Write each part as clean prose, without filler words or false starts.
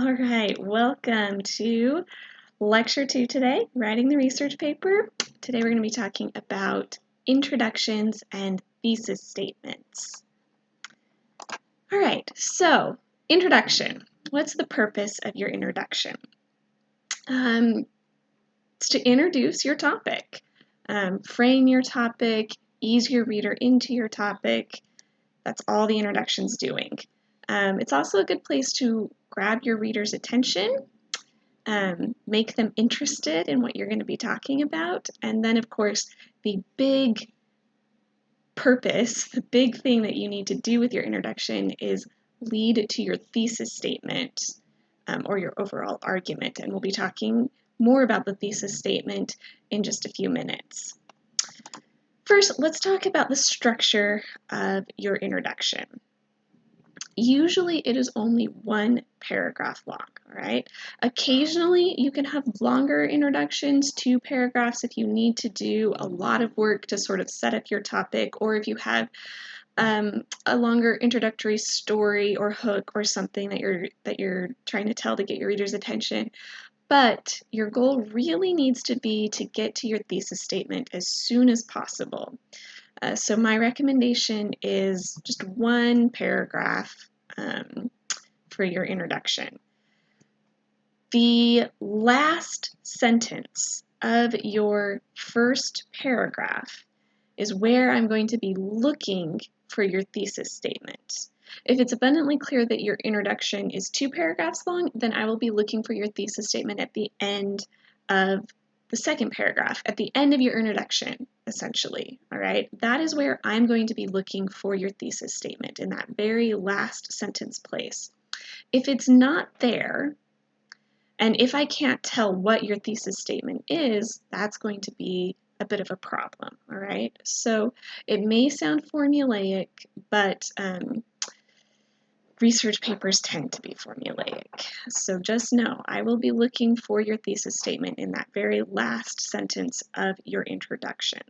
All right, welcome to Lecture 2 today, Writing the Research Paper. Today we're going to be talking about introductions and thesis statements. All right, so introduction. What's the purpose of your introduction? It's to introduce your topic, frame your topic, ease your reader into your topic. That's all the introduction's doing. It's also a good place to grab your reader's attention, make them interested in what you're going to be talking about, and then of course the big purpose, the big thing that you need to do with your introduction is lead to your thesis statement or your overall argument, and we'll be talking more about the thesis statement in just a few minutes. First, let's talk about the structure of your introduction. Usually it is only one paragraph long, all right? Occasionally you can have longer introductions, 2 paragraphs if you need to do a lot of work to sort of set up your topic, or if you have a longer introductory story or hook or something that you're trying to tell to get your reader's attention. But your goal really needs to be to get to your thesis statement as soon as possible. So my recommendation is just 1 paragraph for your introduction. The last sentence of your first paragraph is where I'm going to be looking for your thesis statement. If it's abundantly clear that your introduction is 2 paragraphs long, then I will be looking for your thesis statement at the end of the second paragraph, at the end of your introduction, essentially, all right? That is where I'm going to be looking for your thesis statement, in that very last sentence place. If it's not there, and if I can't tell what your thesis statement is, that's going to be a bit of a problem, all right? So it may sound formulaic, but research papers tend to be formulaic. So just know, I will be looking for your thesis statement in that very last sentence of your introduction.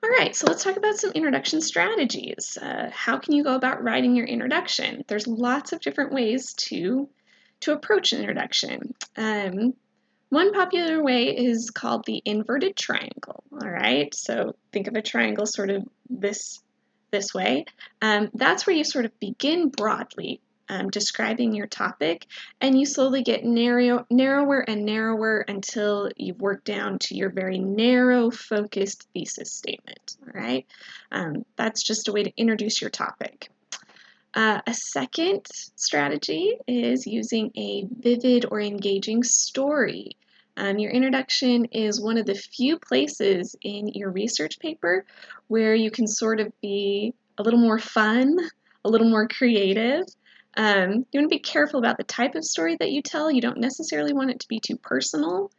All right, so let's talk about some introduction strategies. How can you go about writing your introduction? There's lots of different ways to approach an introduction. One popular way is called the inverted triangle, all right? So think of a triangle sort of this way. That's where you sort of begin broadly describing your topic, and you slowly get narrower and narrower until you've worked down to your very narrow, focused thesis statement, all right? That's just a way to introduce your topic. A second strategy is using a vivid or engaging story. Your introduction is one of the few places in your research paper where you can sort of be a little more fun, a little more creative. You want to be careful about the type of story that you tell. You don't necessarily want it to be too personal.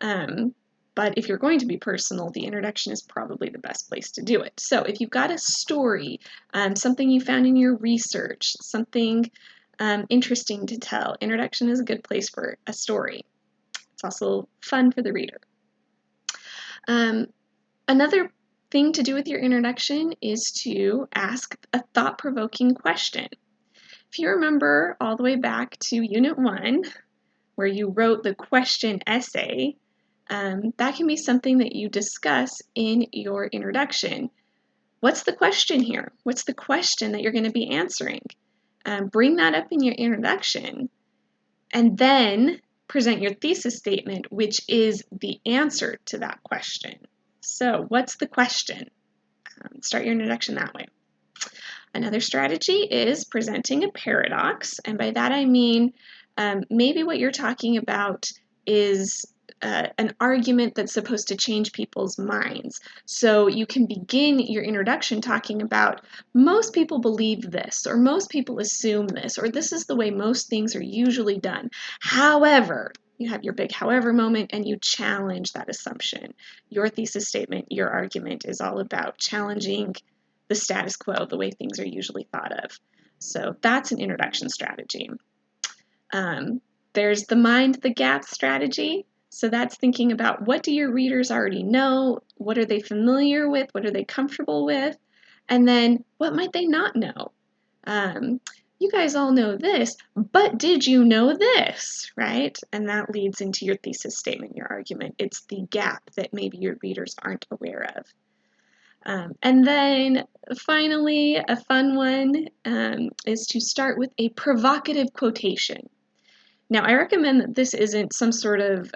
But if you're going to be personal, the introduction is probably the best place to do it. So if you've got a story, something you found in your research, something interesting to tell, introduction is a good place for a story. It's also fun for the reader. Another thing to do with your introduction is to ask a thought-provoking question. If you remember all the way back to Unit 1, where you wrote the question essay, that can be something that you discuss in your introduction. What's the question here? What's the question that you're going to be answering? Bring that up in your introduction, and then present your thesis statement, which is the answer to that question. So what's the question? Start your introduction that way. Another strategy is presenting a paradox, and by that I mean maybe what you're talking about is an argument that's supposed to change people's minds. So you can begin your introduction talking about most people believe this, or most people assume this, or this is the way most things are usually done. However, you have your big however moment and you challenge that assumption. Your thesis statement, your argument is all about challenging the status quo, the way things are usually thought of. So that's an introduction strategy. There's the mind the gap strategy. So that's thinking about, what do your readers already know? What are they familiar with? What are they comfortable with? And then what might they not know? you guys all know this, but did you know this, right? And that leads into your thesis statement, your argument. It's the gap that maybe your readers aren't aware of. And then finally, a fun one is to start with a provocative quotation. Now, I recommend that this isn't some sort of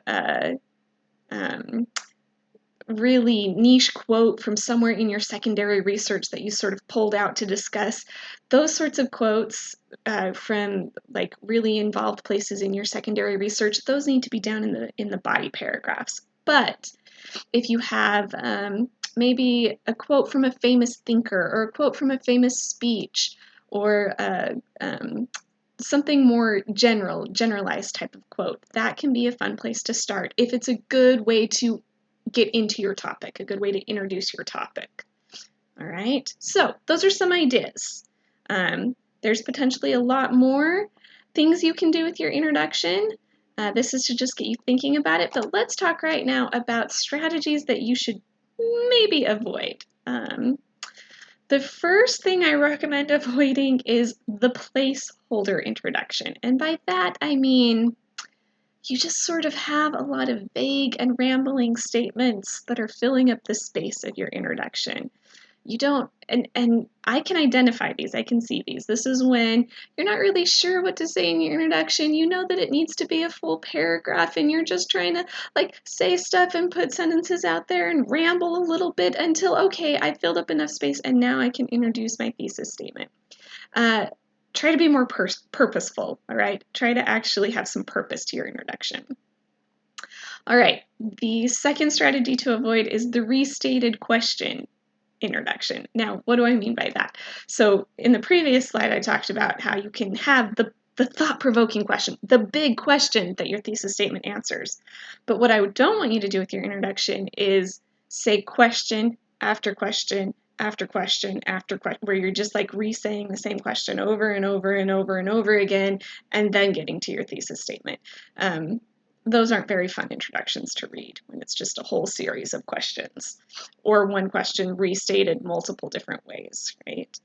um, really niche quote from somewhere in your secondary research that you sort of pulled out to discuss. Those sorts of quotes from like really involved places in your secondary research, those need to be down in the body paragraphs. But if you have maybe a quote from a famous thinker or a quote from a famous speech or something more generalized type of quote, that can be a fun place to start if it's a good way to get into your topic, a good way to introduce your topic. All right, so those are some ideas. There's potentially a lot more things you can do with your introduction. This is to just get you thinking about it, but let's talk right now about strategies that you should maybe avoid. The first thing I recommend avoiding is the placeholder introduction. And by that, I mean you just sort of have a lot of vague and rambling statements that are filling up the space of your introduction. You don't, and I can identify these, I can see these. This is when you're not really sure what to say in your introduction. You know that it needs to be a full paragraph and you're just trying to like say stuff and put sentences out there and ramble a little bit until, okay, I filled up enough space and now I can introduce my thesis statement. Try to be more purposeful, all right? Try to actually have some purpose to your introduction. All right, the second strategy to avoid is the restated question introduction. Now, what do I mean by that? So in the previous slide, I talked about how you can have the thought-provoking question, the big question that your thesis statement answers. But what I don't want you to do with your introduction is say question after question after question after question, where you're just like re-saying the same question over and over and over and over again, and then getting to your thesis statement. Those aren't very fun introductions to read when it's just a whole series of questions or one question restated multiple different ways, right?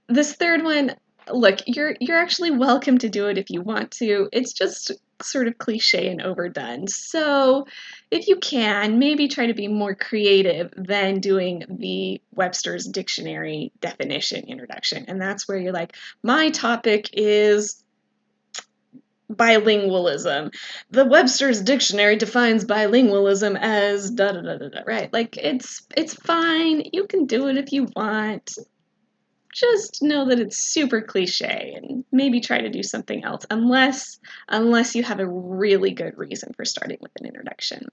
This third one, look, you're actually welcome to do it if you want to. It's just sort of cliche and overdone. So if you can, maybe try to be more creative than doing the Webster's Dictionary definition introduction. And that's where you're like, my topic is bilingualism. The Webster's Dictionary defines bilingualism as da da da da da, right? Like it's fine. You can do it if you want. Just know that it's super cliche and maybe try to do something else unless you have a really good reason for starting with an introduction.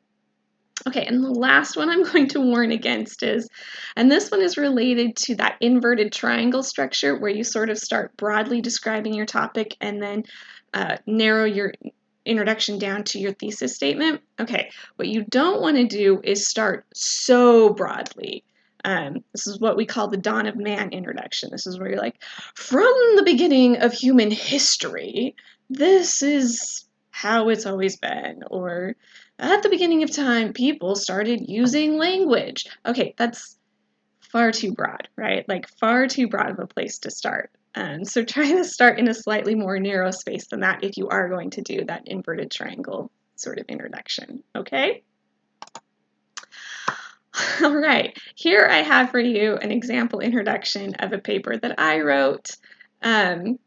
Okay, and the last one I'm going to warn against is, and this one is related to that inverted triangle structure where you sort of start broadly describing your topic and then narrow your introduction down to your thesis statement. Okay, what you don't want to do is start so broadly. This is what we call the dawn of man introduction. This is where you're like, from the beginning of human history, this is how it's always been, or at the beginning of time, people started using language. Okay, that's far too broad, right? Like far too broad of a place to start. So try to start in a slightly more narrow space than that if you are going to do that inverted triangle sort of introduction, okay? All right, here I have for you an example introduction of a paper that I wrote. And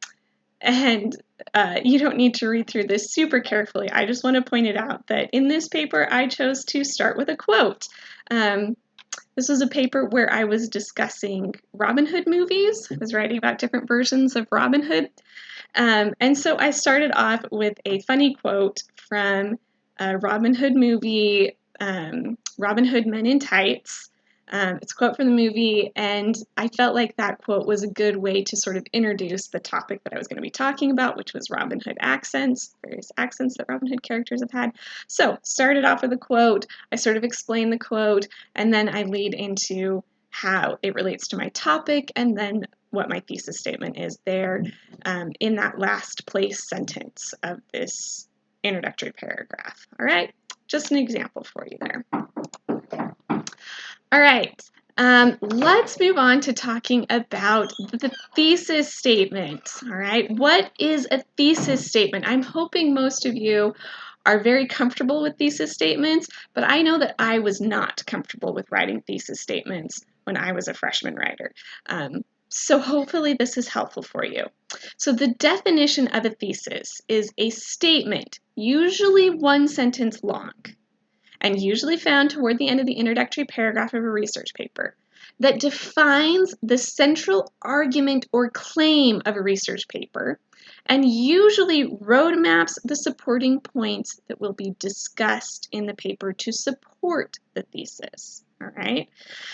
you don't need to read through this super carefully. I just want to point it out that in this paper, I chose to start with a quote. This was a paper where I was discussing Robin Hood movies. I was writing about different versions of Robin Hood. And so I started off with a funny quote from a Robin Hood movie, Robin Hood Men in Tights. It's a quote from the movie, and I felt like that quote was a good way to sort of introduce the topic that I was going to be talking about, which was Robin Hood accents, various accents that Robin Hood characters have had. So, started off with a quote, I sort of explain the quote, and then I lead into how it relates to my topic, and then what my thesis statement is there in that last place sentence of this introductory paragraph. All right, just an example for you there. All right, Let's move on to talking about the thesis statement. All right, what is a thesis statement? I'm hoping most of you are very comfortable with thesis statements, but I know that I was not comfortable with writing thesis statements when I was a freshman writer. So hopefully this is helpful for you. So the definition of a thesis is a statement, usually one sentence long, and usually found toward the end of the introductory paragraph of a research paper, that defines the central argument or claim of a research paper, and usually roadmaps the supporting points that will be discussed in the paper to support the thesis. All right,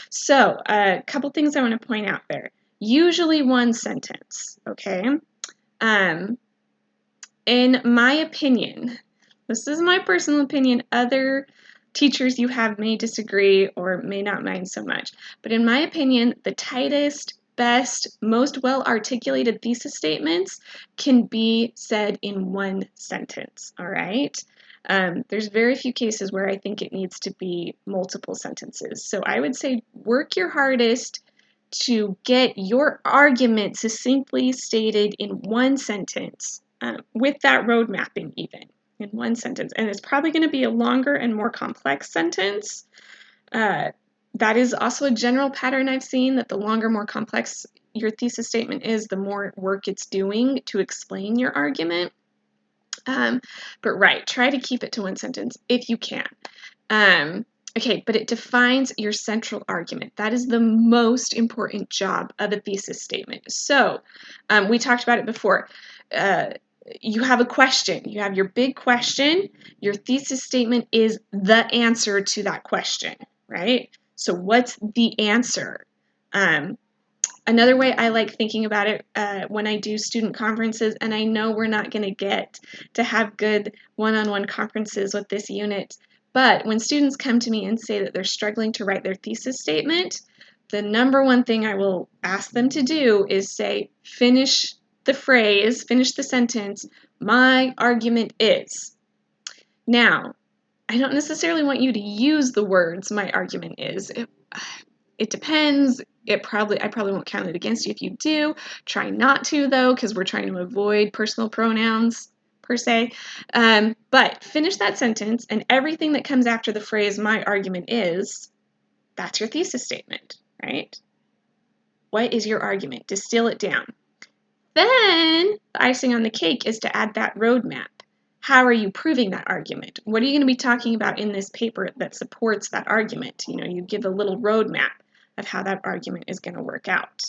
so a couple things I want to point out there. Usually one sentence, okay? In my opinion, this is my personal opinion, other teachers you have may disagree or may not mind so much, but in my opinion, the tightest, best, most well-articulated thesis statements can be said in one sentence, all right? There's very few cases where I think it needs to be multiple sentences. So I would say work your hardest to get your argument succinctly stated in one sentence, with that road mapping even in one sentence. And it's probably going to be a longer and more complex sentence. That is also a general pattern I've seen, that the longer, more complex your thesis statement is, the more work it's doing to explain your argument. But right, try to keep it to one sentence if you can. Okay, but it defines your central argument. That is the most important job of a thesis statement. So we talked about it before. You have a question. You have your big question. Your thesis statement is the answer to that question, right? So what's the answer? Another way I like thinking about it when I do student conferences, and I know we're not going to get to have good one-on-one conferences with this unit, but when students come to me and say that they're struggling to write their thesis statement, the number one thing I will ask them to do is say, finish the phrase, finish the sentence, my argument is. Now, I don't necessarily want you to use the words my argument is. It depends. I probably won't count it against you if you do. Try not to, though, because we're trying to avoid personal pronouns per se. But finish that sentence, and everything that comes after the phrase my argument is, that's your thesis statement, right? What is your argument? Distill it down. Then the icing on the cake is to add that roadmap. How are you proving that argument? What are you going to be talking about in this paper that supports that argument? You know, you give a little roadmap of how that argument is going to work out.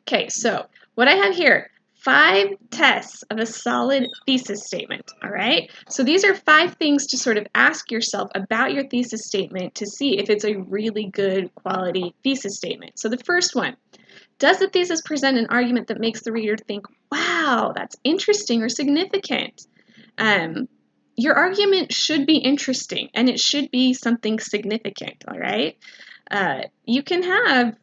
Okay, so what I have here, 5 tests of a solid thesis statement, all right? So these are 5 things to sort of ask yourself about your thesis statement to see if it's a really good quality thesis statement. So the first one, does the thesis present an argument that makes the reader think, wow, that's interesting or significant? Your argument should be interesting, and it should be something significant, all right? You can have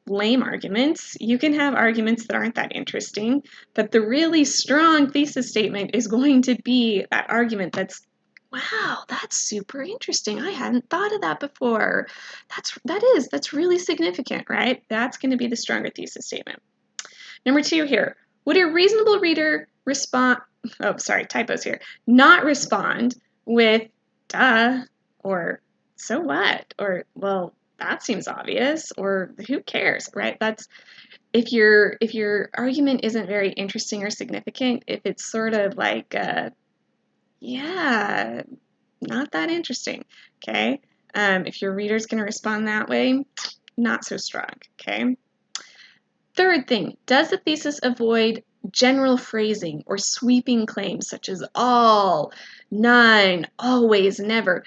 lame arguments. You can have arguments that aren't that interesting, but the really strong thesis statement is going to be that argument that's, wow, that's super interesting. I hadn't thought of that before. That's really significant, right? That's going to be the stronger thesis statement. Number 2 here, would a reasonable reader respond, oh, sorry, typos here, not respond with, duh, or so what, or, well, that seems obvious, or who cares, right? That's if your argument isn't very interesting or significant, if it's sort of like, yeah, not that interesting, okay? If your reader's going to respond that way, not so strong, okay? Third thing, does the thesis avoid general phrasing or sweeping claims such as all, none, always, never?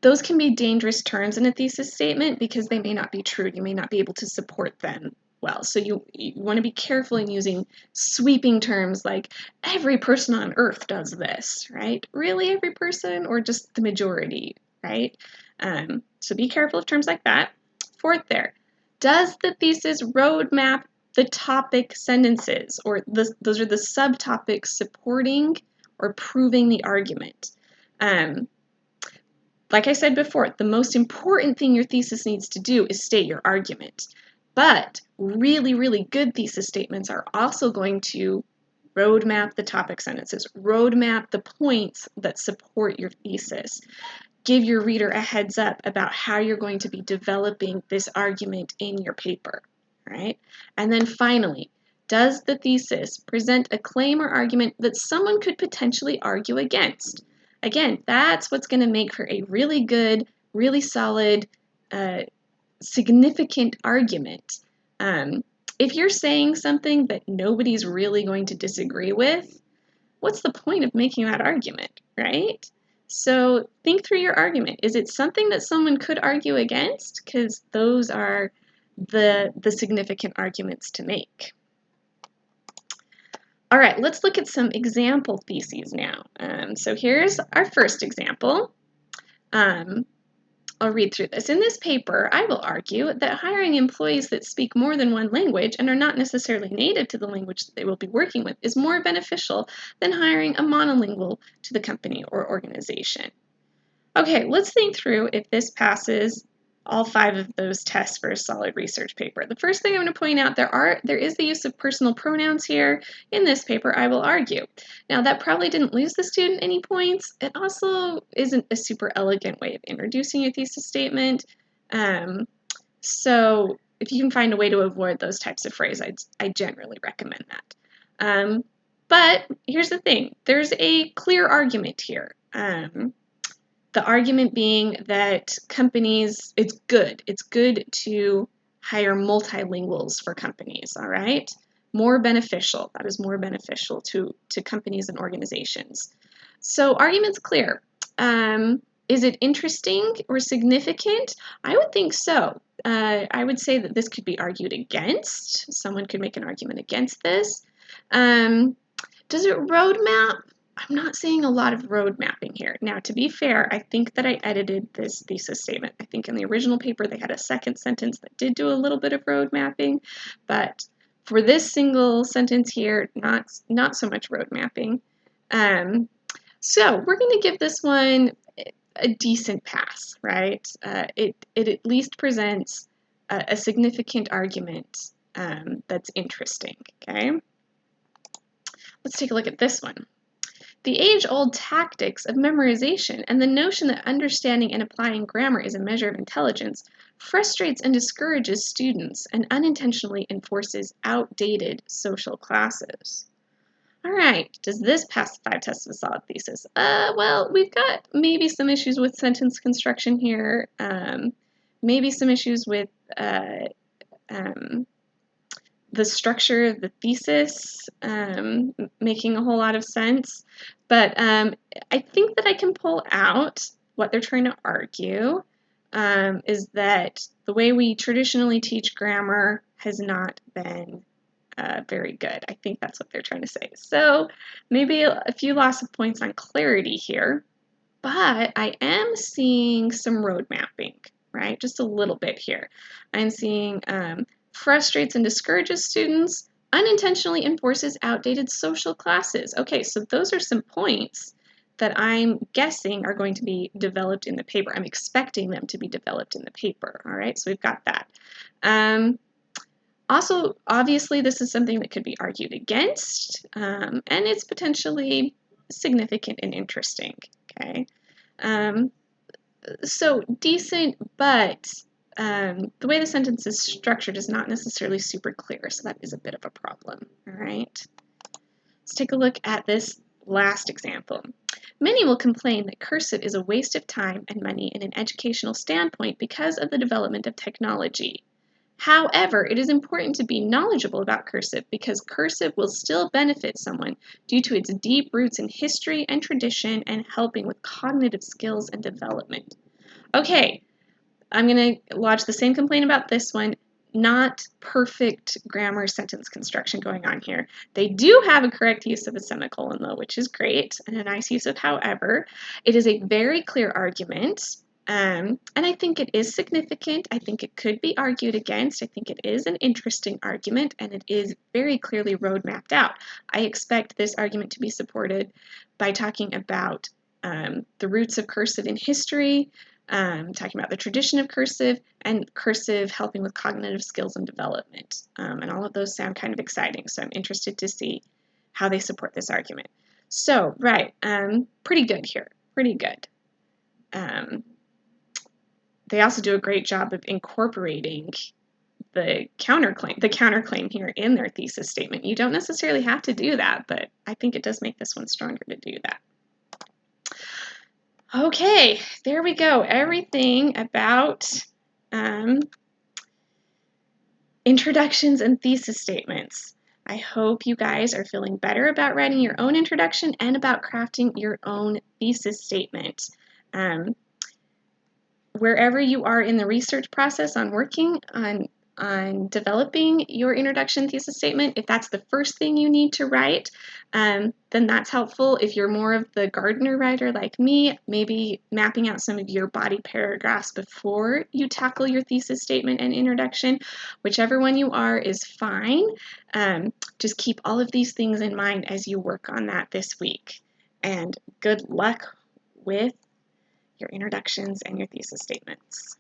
Those can be dangerous terms in a thesis statement because they may not be true. You may not be able to support them well. So you want to be careful in using sweeping terms like every person on earth does this, right? Really every person or just the majority, right? So be careful of terms like that. Fourth there, does the thesis roadmap the topic sentences, or those are the subtopics supporting or proving the argument? like I said before, the most important thing your thesis needs to do is state your argument. But really, really good thesis statements are also going to roadmap the topic sentences, roadmap the points that support your thesis. Give your reader a heads up about how you're going to be developing this argument in your paper, right? And then finally, does the thesis present a claim or argument that someone could potentially argue against? Again, that's what's going to make for a really good, really solid, significant argument. If you're saying something that nobody's really going to disagree with, what's the point of making that argument, right? So think through your argument. Is it something that someone could argue against? Because those are the significant arguments to make. All right, let's look at some example theses now. So here's our first example. I'll read through this. In this paper, I will argue that hiring employees that speak more than one language and are not necessarily native to the language that they will be working with is more beneficial than hiring a monolingual to the company or organization. Okay, let's think through if this passes all 5 of those tests for a solid research paper. The first thing I'm going to point out, there is the use of personal pronouns here. In this paper, I will argue. Now, that probably didn't lose the student any points. It also isn't a super elegant way of introducing your thesis statement. So if you can find a way to avoid those types of phrases, I generally recommend that. But here's the thing. There's a clear argument here. The argument being that companies, it's good to hire multilinguals for companies, all right? More beneficial, that is more beneficial to companies and organizations. So argument's clear. Is it interesting or significant? I would think so. I would say that this could be argued against. Someone could make an argument against this. Does it roadmap? I'm not seeing a lot of road mapping here. Now, to be fair, I think that I edited this thesis statement. I think in the original paper they had a second sentence that did do a little bit of road mapping, but for this single sentence here, not so much road mapping. So we're going to give this one a decent pass, right? It at least presents a significant argument that's interesting, okay? Let's take a look at this one. The age-old tactics of memorization and the notion that understanding and applying grammar is a measure of intelligence frustrates and discourages students and unintentionally enforces outdated social classes. All right, does this pass the 5 tests of a solid thesis? Well, we've got maybe some issues with sentence construction here, maybe some issues with the structure of the thesis making a whole lot of sense, but I think that I can pull out what they're trying to argue is that the way we traditionally teach grammar has not been very good. I think that's what they're trying to say. So maybe a few loss of points on clarity here, but I am seeing some road mapping, right? Just a little bit here. I'm seeing frustrates and discourages students, unintentionally enforces outdated social classes. Okay, so those are some points that I'm guessing are going to be developed in the paper. I'm expecting them to be developed in the paper, all right? So we've got that. Also, obviously, this is something that could be argued against, and it's potentially significant and interesting, okay? So decent, but the way the sentence is structured is not necessarily super clear, so that is a bit of a problem, all right? Let's take a look at this last example. Many will complain that cursive is a waste of time and money in an educational standpoint because of the development of technology. However, it is important to be knowledgeable about cursive because cursive will still benefit someone due to its deep roots in history and tradition and helping with cognitive skills and development. Okay, I'm going to lodge the same complaint about this one. Not perfect grammar sentence construction going on here. They do have a correct use of a semicolon though, which is great, and a nice use of however. It is a very clear argument. And I think it is significant. I think it could be argued against. I think it is an interesting argument, and it is very clearly road mapped out. I expect this argument to be supported by talking about the roots of cursive in history, talking about the tradition of cursive, and cursive helping with cognitive skills and development. And all of those sound kind of exciting, so I'm interested to see how they support this argument. So, right, pretty good here, pretty good. They also do a great job of incorporating the counterclaim here in their thesis statement. You don't necessarily have to do that, but I think it does make this one stronger to do that. Okay, there we go. Everything about introductions and thesis statements. I hope you guys are feeling better about writing your own introduction and about crafting your own thesis statement. Wherever you are in the research process on working on developing your introduction thesis statement, if that's the first thing you need to write, then that's helpful. If you're more of the Gardner writer like me, maybe mapping out some of your body paragraphs before you tackle your thesis statement and introduction. Whichever one you are is fine. Just keep all of these things in mind as you work on that this week. And good luck with your introductions and your thesis statements.